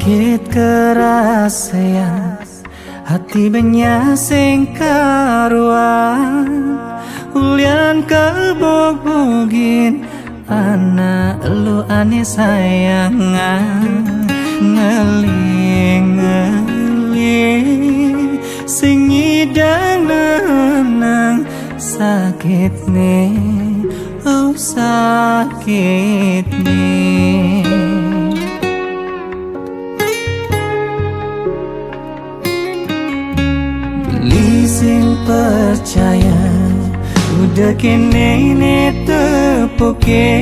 Sakit keras sayang, hati banyak sing karuan. Ulian kebog-bogin anak lu ane sayangan. Ngeling-ngeling sing nyidang nenang sakit nih, oh sakit nih. Sing percaya udah kene ne tepuke,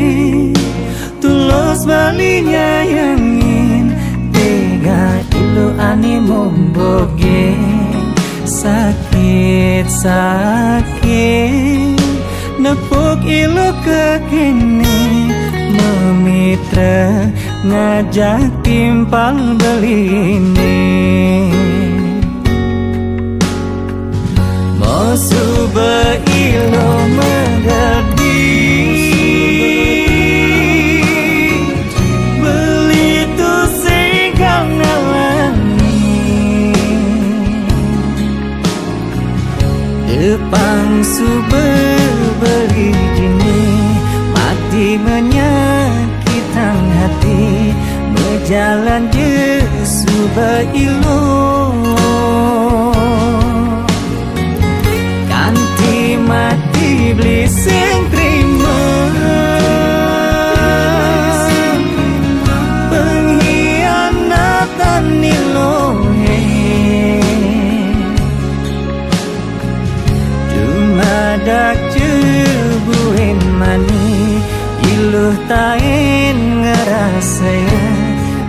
tulus balinya yangin tega ilu ane momboge. Sakit-sakit nepuk ilu ke kene, memitra ngajak timpal beline. Suba ilo mengerti belitu singkang ngalami depan suba beli kini mati menyakitkan hati berjalan je suba ilo. Mati beli sing terima pengkhianatan nilohe, cuma dak cebuin mani iluh tain ngerasa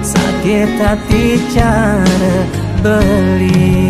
sakit hati cara beli.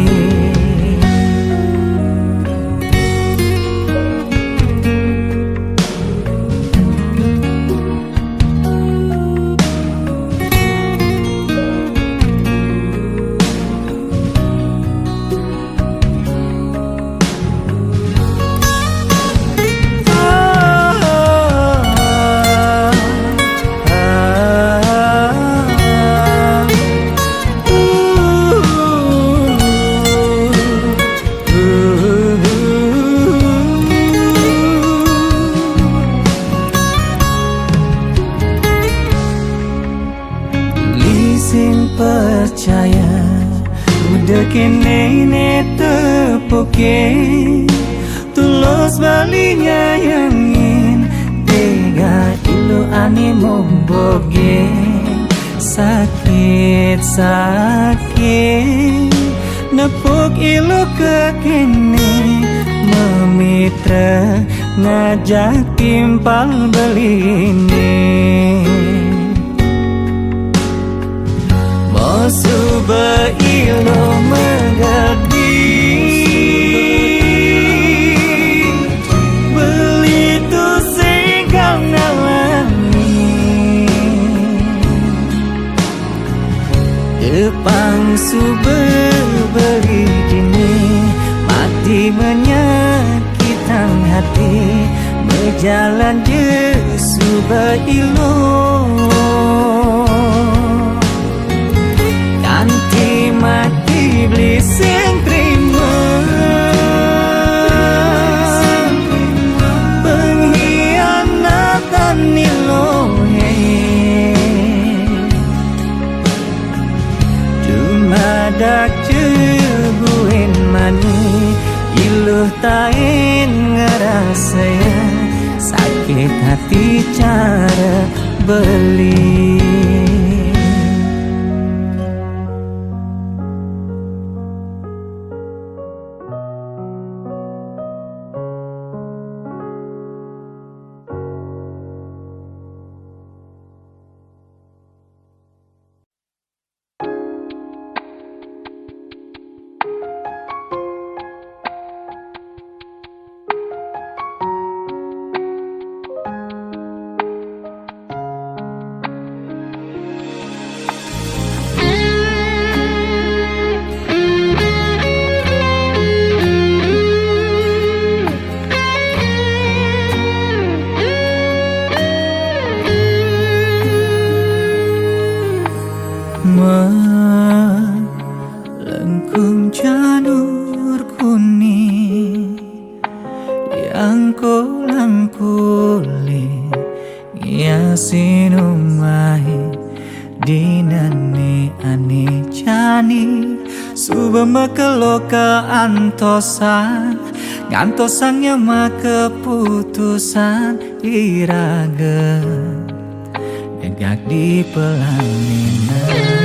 Sing percaya udah kene ne tepuke, tulus balinya yangin tega ilu ane momboge. Sakit-sakit nepuk ilu ke kene, memitra ngajak timpal beline. Suba ilo mengerti belitu singkang ngalami depan suba beli kini mati menyakitkan hati berjalan je suba ilo. Mati beli sing terima pengkhianatan nilohe, cuma dak cebuin mani iluh tain ngerasa sakit hati cara beli. sinumai dinane ane jani suba makeloka antosan ngantosangnya mah keputusan iraga negak di pelaminan.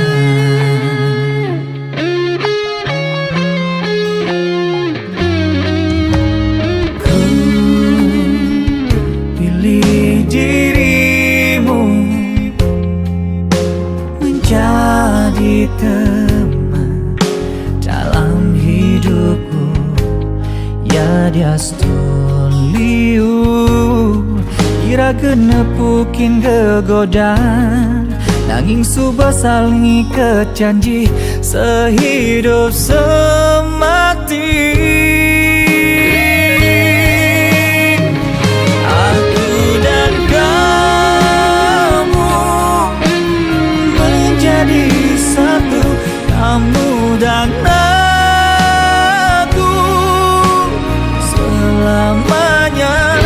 Jadi teman dalam hidupku, ya dia stoliu ira genepukin gegodan nanging suba saling kejanji sehidup semati. Kamu dan aku selamanya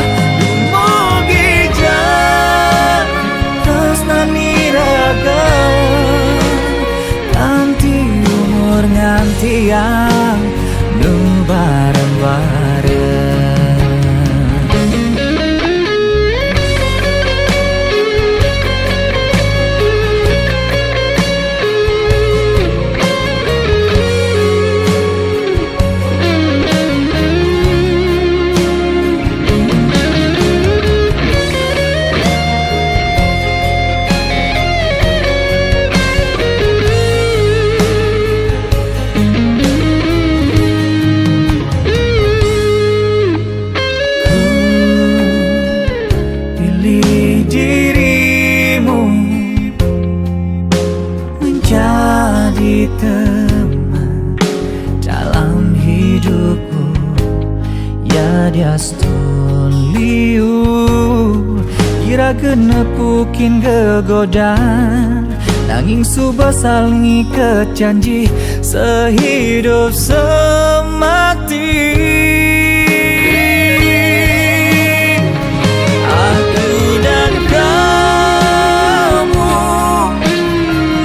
Mugijan Tresnani raga Ganti umur nganti yang nu bareng-bareng. Teman dalam hidupku, ya dia stoliu ira genepukin gegodan nanging suba saling kejanji sehidup semati. Aku dan kamu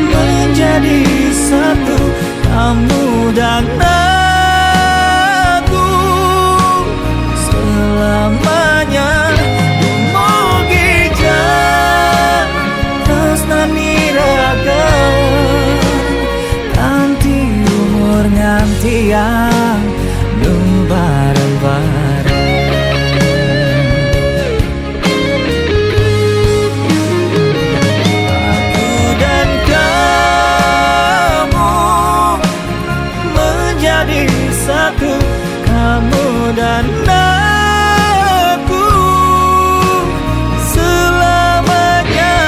menjadi satu, kamu dan aku selamanya Mugijan Tresnani raga ganti umur nganti yang nu bareng-bareng. Satu, kamu dan aku selamanya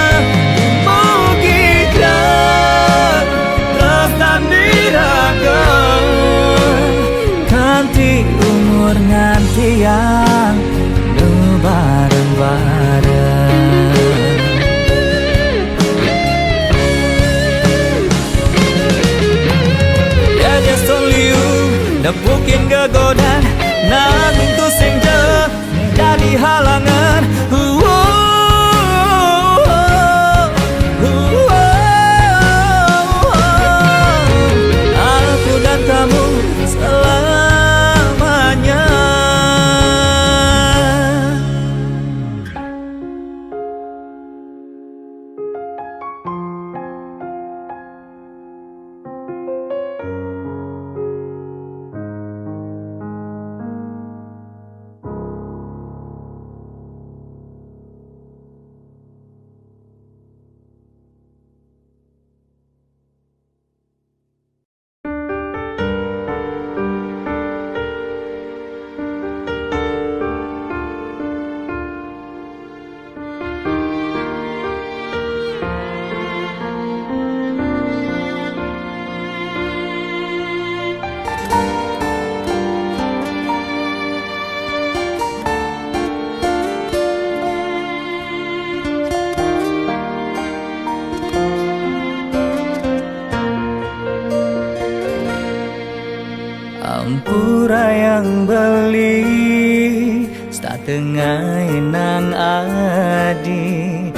Mugijan Tresnani raga ganti umur nganti yang nu bareng-bareng. Ya just only you nepukin gegodan nanging tu senja jadi halangan. Aku dan kamu selamanya. Ampura yang beli setengah nang adi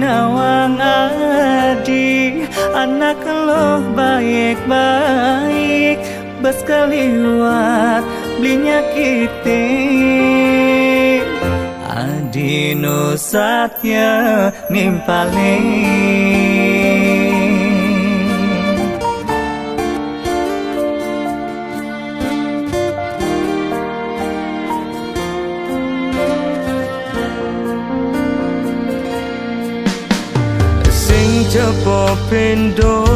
nawang adi anak lo baik-baik bas kaliwat belinya kita adi no satya nimpale cepo pendo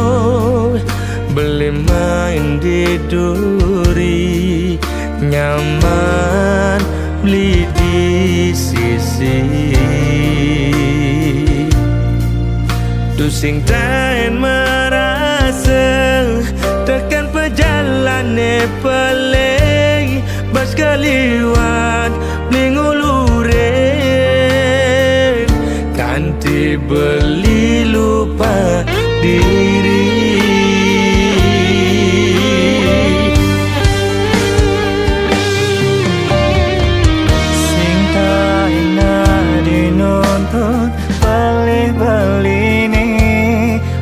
beli main di duri nyaman beli di sisi tu sing tain merasa tekan perjalanan pelai bas kaliwat menguluren kanti beli lupa diri sing taina dinuntut beli-beli ni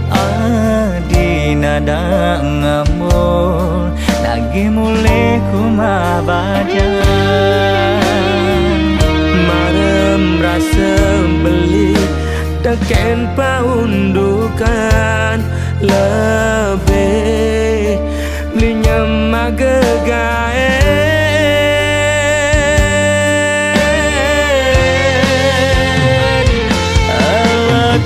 adi nada ngamul lagi mulai kumabajan marem rasa beli tekan paundukan lebih belinya magegae alat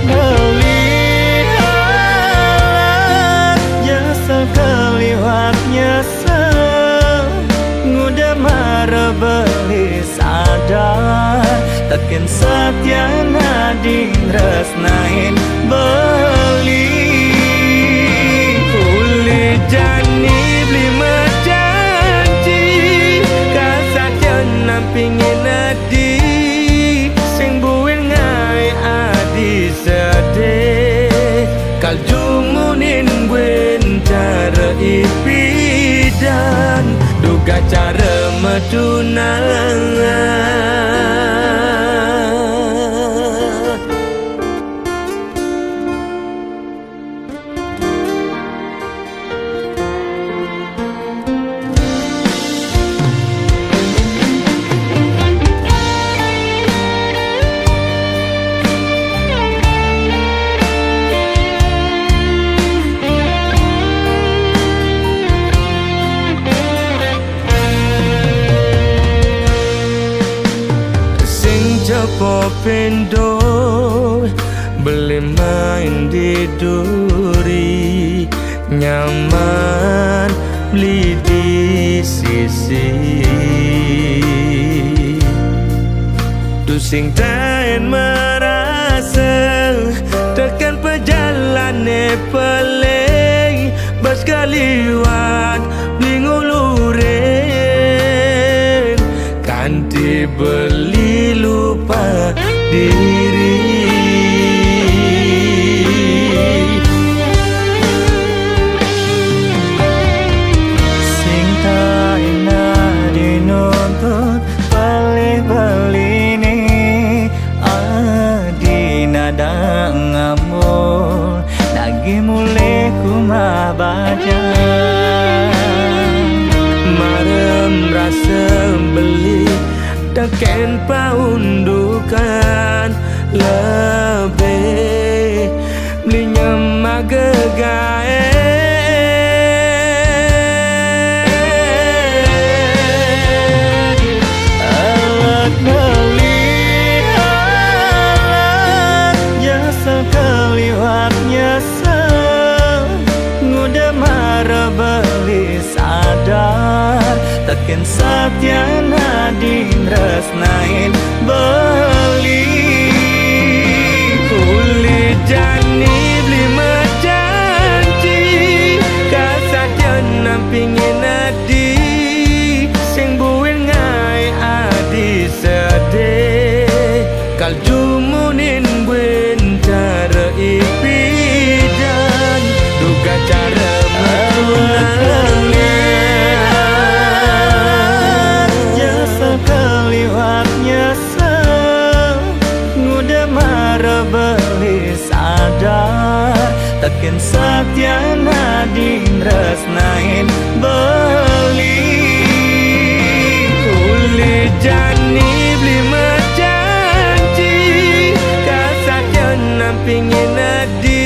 melihat jasa keliwat nyesel ngudah marah beli sadar tekan satya nading resnain beli kulit jani beli menjanji kasatya nampingin adi sing buin ngai adi sedih kal jumunin buin cara ipidan duga cara medunangan cepo pendo beli main di duri nyaman beli di sisi tu sing tain merasa tekan perjalanan pelai bas kaliwat menguluren kanti beli lupa diri sing taina dinuntut beli-beli ni adi nada ngamul lagi mulai kumabajan marem rasa beli tekan paundukan lebih belinya magegae alat melihat jasa keliwat nyesel ngudah marah beli sadar tekan satya nading resnain beli kulit jani beli menjanji kasatya nampingin adi sing buin ngai adi sedih kal jumunin buin cara ipidan duga cara medunangan keliwat nyesel ken saktian hading resnain beli Uli jani beli mejanji kasatyan nampingin adi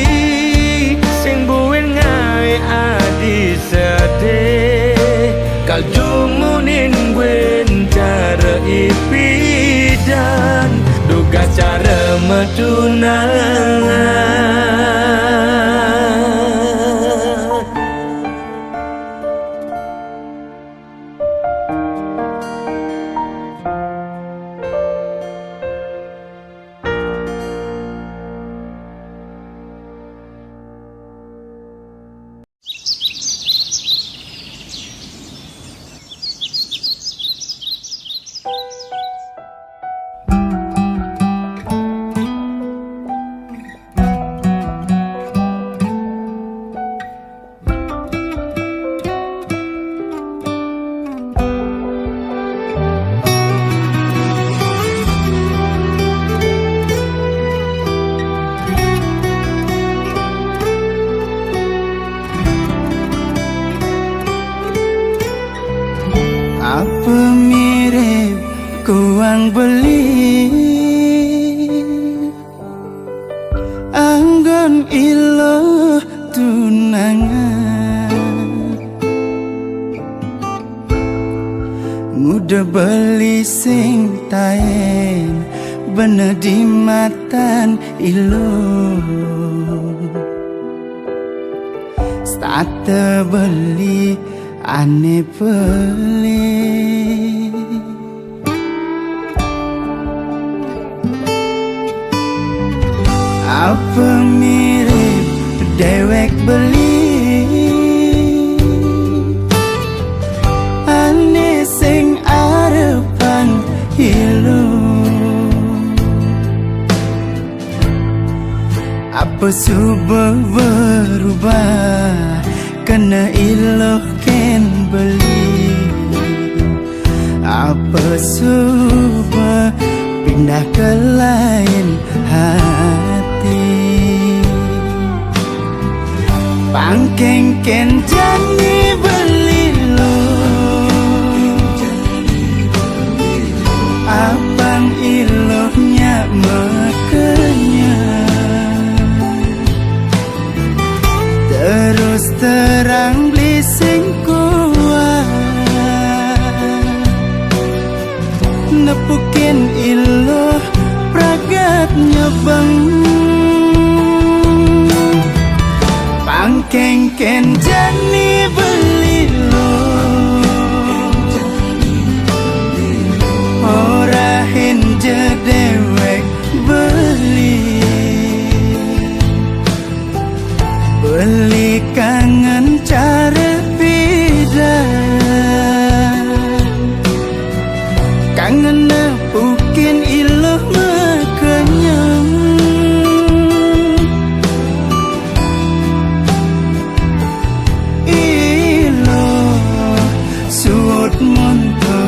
sing buin ngai adi sedih kal jumunin gwen cara ipidan duga cara metunangan apa mirip kuang beli anggon ilo tunangan muda beli sing taen bener di matan ilo start beli aneh pelik apa mirip dewek beli aneh sing arepan hilu apa subuh berubah kena iloh ken beli apa subuh pindah ke lain hati pangkeng ken jani beli lo abang ilohnya makanya terus terang beli sing kuat nepukin iloh pragatnya bang pangkeng ken jani beli lo ora hinje dewek beli beli kangen cara bidan kangen nepukin iloh makanya iloh suut monto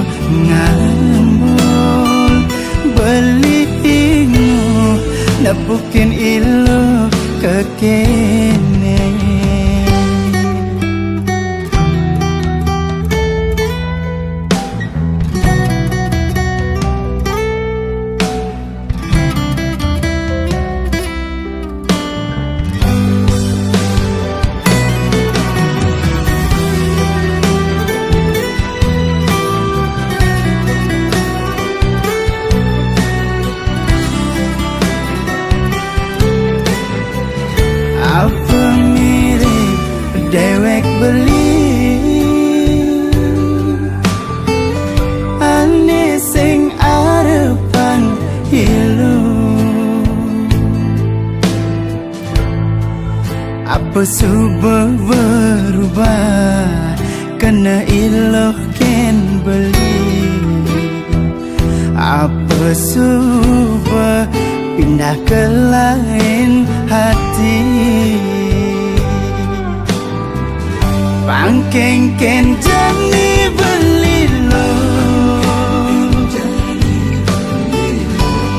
ngambul beli ingo nepukin iloh kekene apa mirip dewek beli aneh sing arepan hilu apa subuh berubah kena iloh ken beli apa subuh pindah ke lain hati pangkeng ken jani beli lo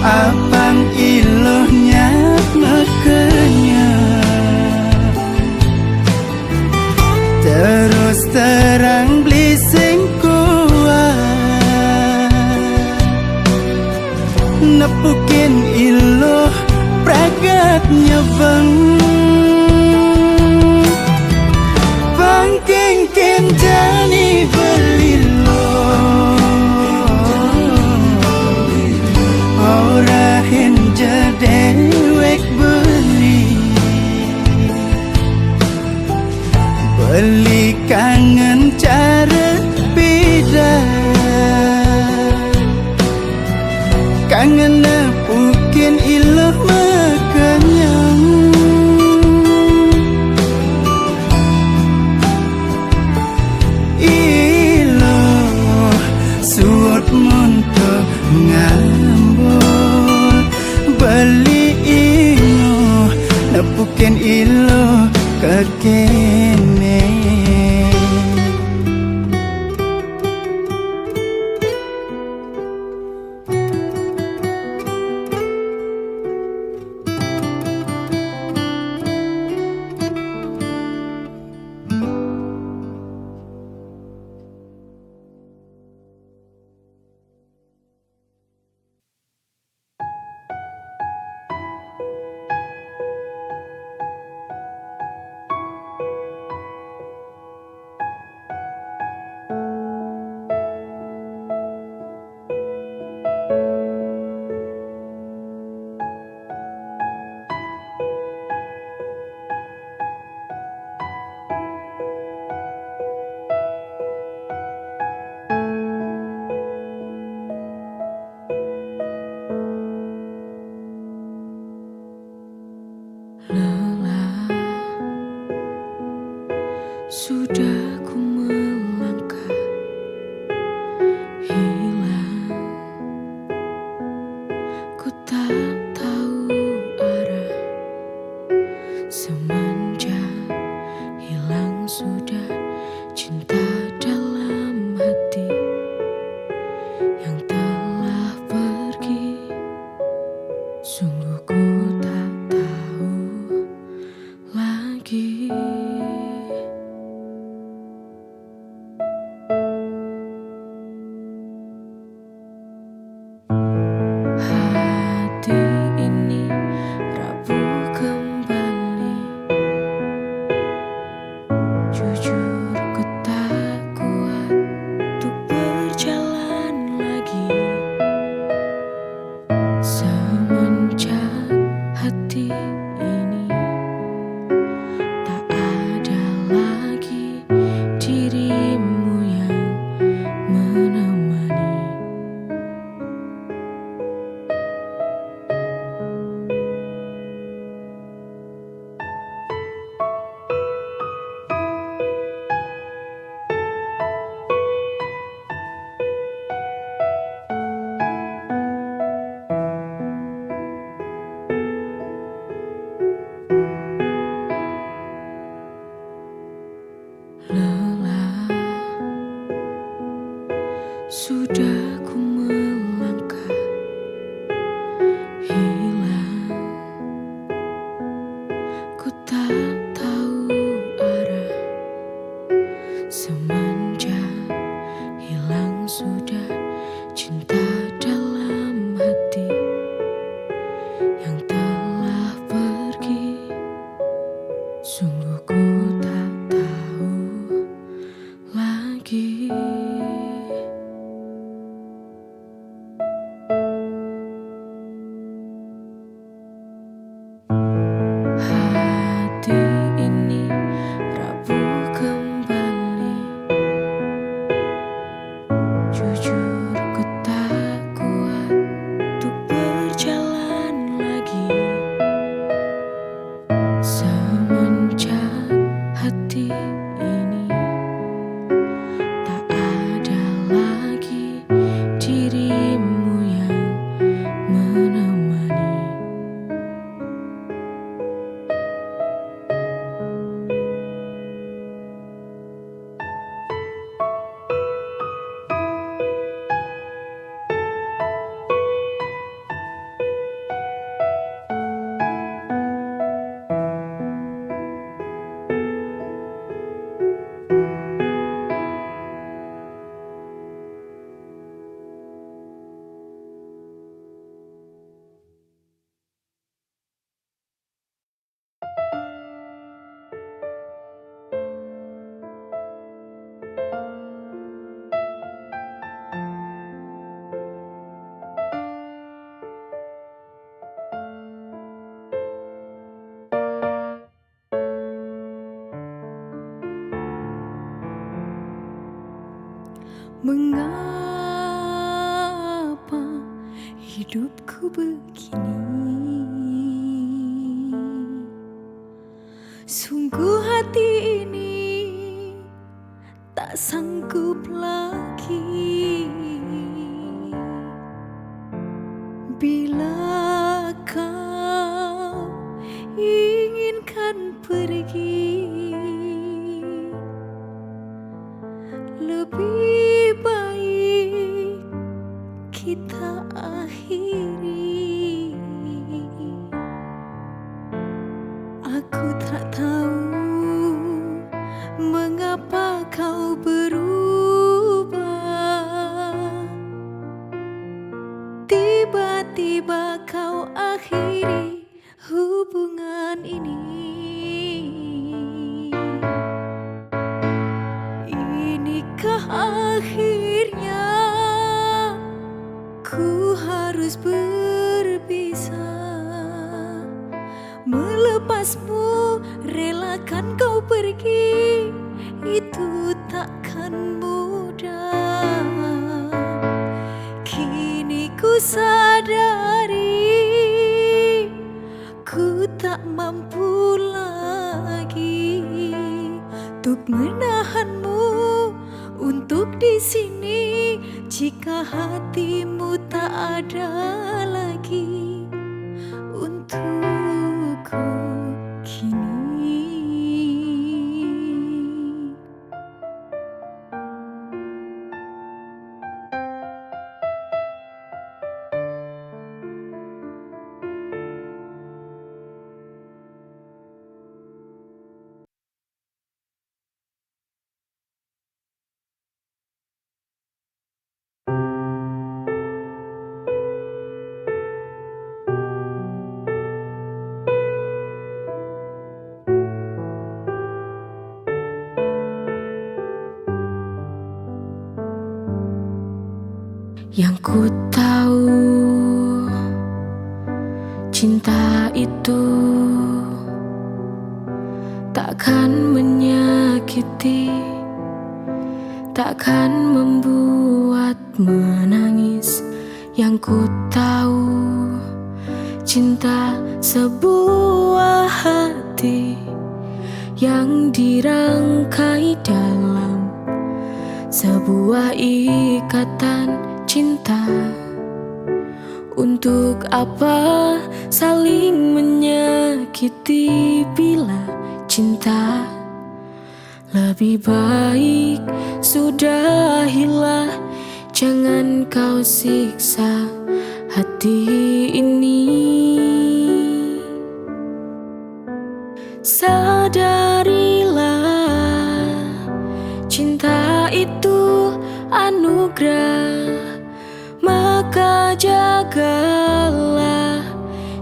abang ilohnya makanya saatnya Bangkeng jani belilo Ora hinja dewek beli kangen cara beda kangen mungkin ilah makanyang ilah suot monto ngambol beli ino napukin ilo kekene Lelah, sudah ku melangkah hilang, ku tak tahu arah semenjak hilang sudah cinta dalam hati yang telah pergi. Sungguh ku tak tahu lagi Mengapa hidupku begini? Sungguh hati ini tak sanggup lagi. Bila kau inginkan pergi, lebih baik kita akhiri. Aku tak tahu mengapa kau berubah. Tiba-tiba kau akhiri hubungan ini. Inikah akhirnya ku harus berpisah? Melepasmu, relakan kau pergi, itu takkan mudah. Kini ku sadari ku tak mampu lagi untuk menahanmu, untuk di sini jika hatimu tak ada lagi untukku kini. Yang ku tahu, cinta itu takkan menyakiti, takkan membuat menangis. Yang ku tahu, cinta sebuah hati yang dirangkai dalam sebuah ikatan cinta. Untuk apa saling menyakiti bila cinta? Lebih baik sudahilah, jangan kau siksa hati ini. Sadarilah, cinta itu anugerah. Maka jagalah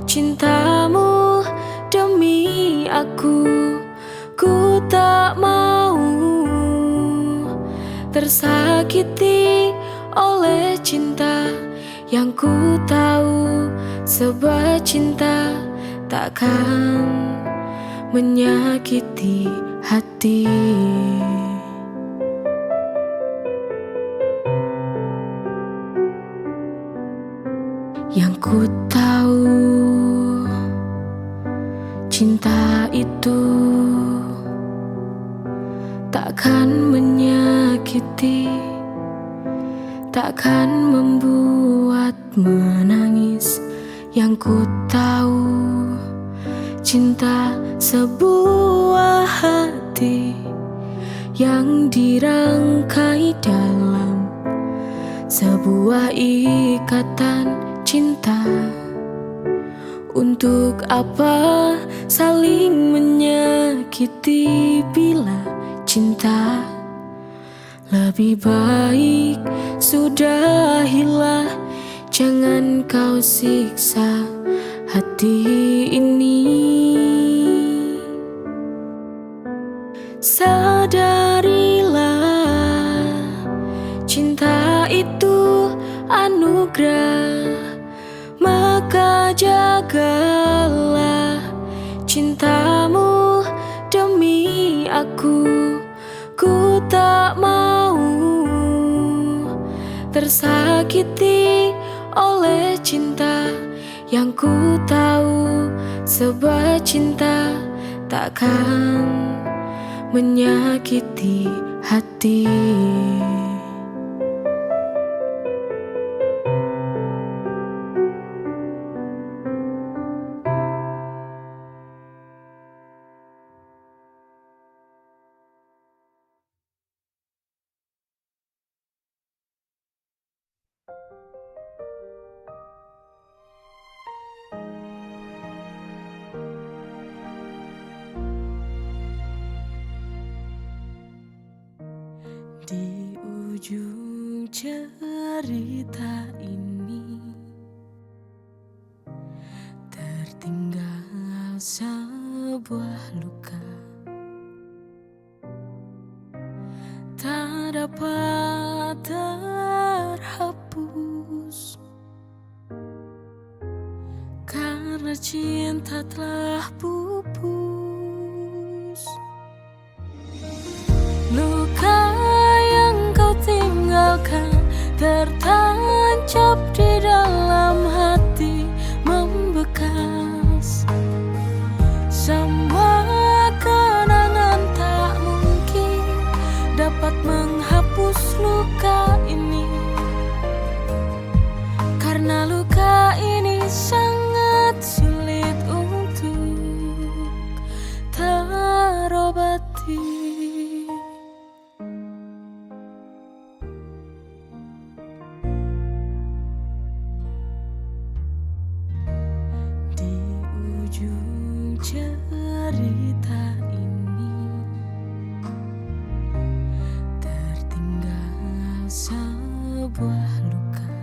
cintamu demi aku. Ku tak mau tersakiti oleh cinta. Yang ku tahu, sebuah cinta takkan menyakiti hati. Yang ku tahu, cinta itu takkan menyakiti, takkan membuat menangis. Yang ku tahu, cinta sebuah hati yang dirangkai dalam sebuah ikatan cinta. Untuk apa saling menyakiti bila cinta? Lebih baik sudahilah, jangan kau siksa hati ini. Sadarilah, cinta itu anugerah. Maka jagalah cintamu demi aku. Ku tak mau tersakiti oleh cinta yang ku tahu sebuah cinta takkan menyakiti hati. Di ujung cerita ini tertinggal sebuah luka tak dapat terhapus karena cinta telah pupus. Luka yang kau tinggalkan tertancap di dalam hati, membekas. Semua kenangan tak mungkin dapat menghapus luka ini, karena luka ini sangat sulit untuk terobati. Cerita ini tertinggal sebuah luka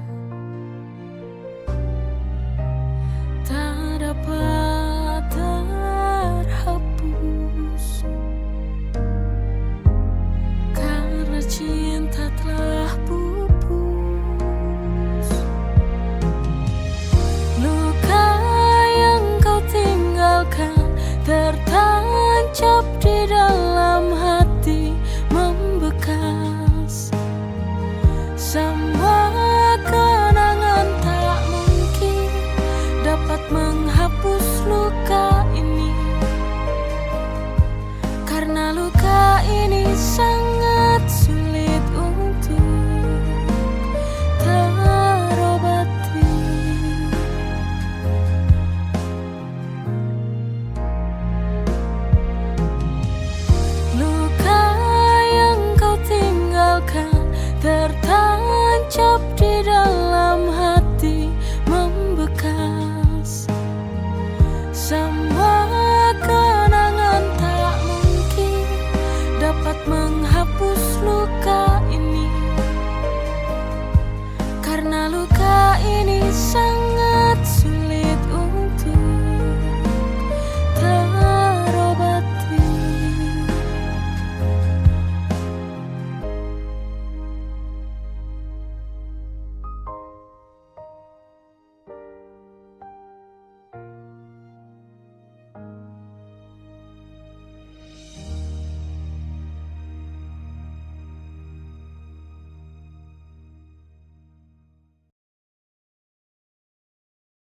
tak dapat terhapus karena cinta telah pupus. Luka yang kau tinggalkan tertancap di dalam hati, membekas. Semua kenangan tak mungkin dapat menghapus luka ini, karena luka ini sangat sulit untuk terobati. Tertancap